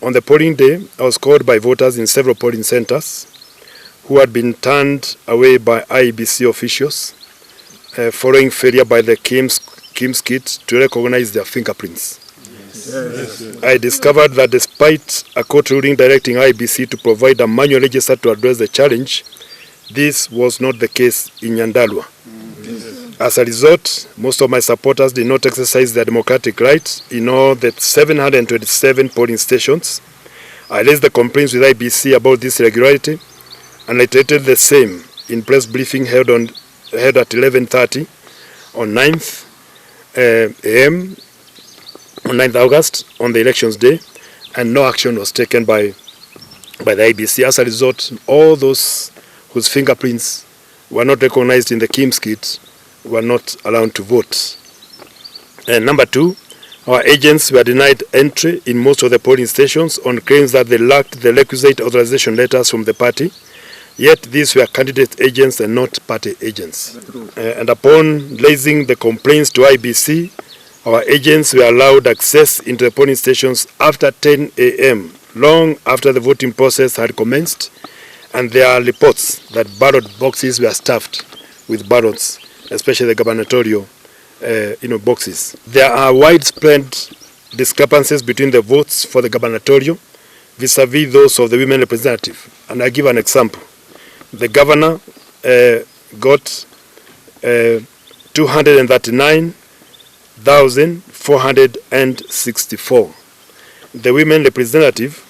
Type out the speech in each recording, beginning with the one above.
On the polling day, I was called by voters in several polling centers who had been turned away by IEBC officials following failure by the KIMS kit to recognize their fingerprints. Yes. I discovered that despite a court ruling directing IEBC to provide a manual register to address the challenge, this was not the case in Nyandarua. As a result, most of my supporters did not exercise their democratic rights in all the 727 polling stations. I raised the complaints with IEBC about this irregularity, and I stated the same in press briefing held at 11:30 on 9th a.m. on 9th August on the elections day, and no action was taken by the IEBC. As a result, all those whose fingerprints were not recognized in the KIMS kit were not allowed to vote. And number two, our agents were denied entry in most of the polling stations on claims that they lacked the requisite authorization letters from the party, yet these were candidate agents and not party agents. And upon raising the complaints to IEBC, our agents were allowed access into the polling stations after 10 a.m., long after the voting process had commenced, and there are reports that ballot boxes were stuffed with ballots, especially the gubernatorial boxes. There are widespread discrepancies between the votes for the gubernatorial vis-a-vis those of the women representative. And I give an example. The governor got 239,464. The women representative,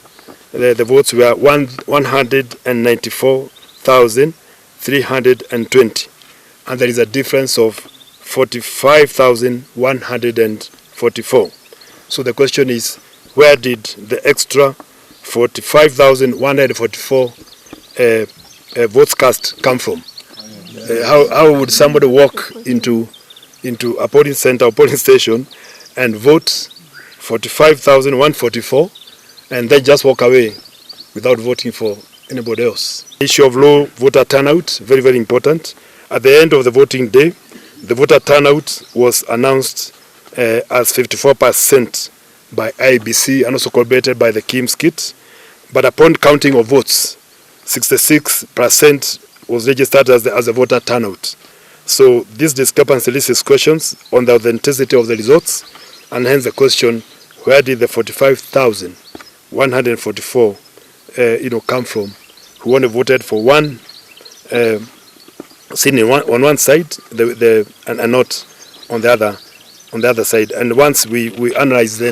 the votes were 194,320. And there is a difference of 45,144. So the question is, where did the extra 45,144 votes cast come from? How would somebody walk into a polling center or polling station and vote 45,144 and then just walk away without voting for anybody else? Issue of low voter turnout, very, very important. At the end of the voting day, the voter turnout was announced as 54% by IEBC and also corroborated by the KIMS kit. But upon counting of votes, 66% was registered as a voter turnout. So this discrepancy raises questions on the authenticity of the results, and hence the question, where did the 45,144 come from, who only voted for one seen on one side and not on the other side. And once we analyze the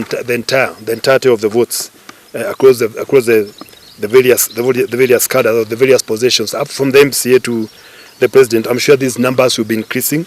entirety of the votes across the various cadres or the various positions, up from the MCA to the president, I'm sure these numbers will be increasing.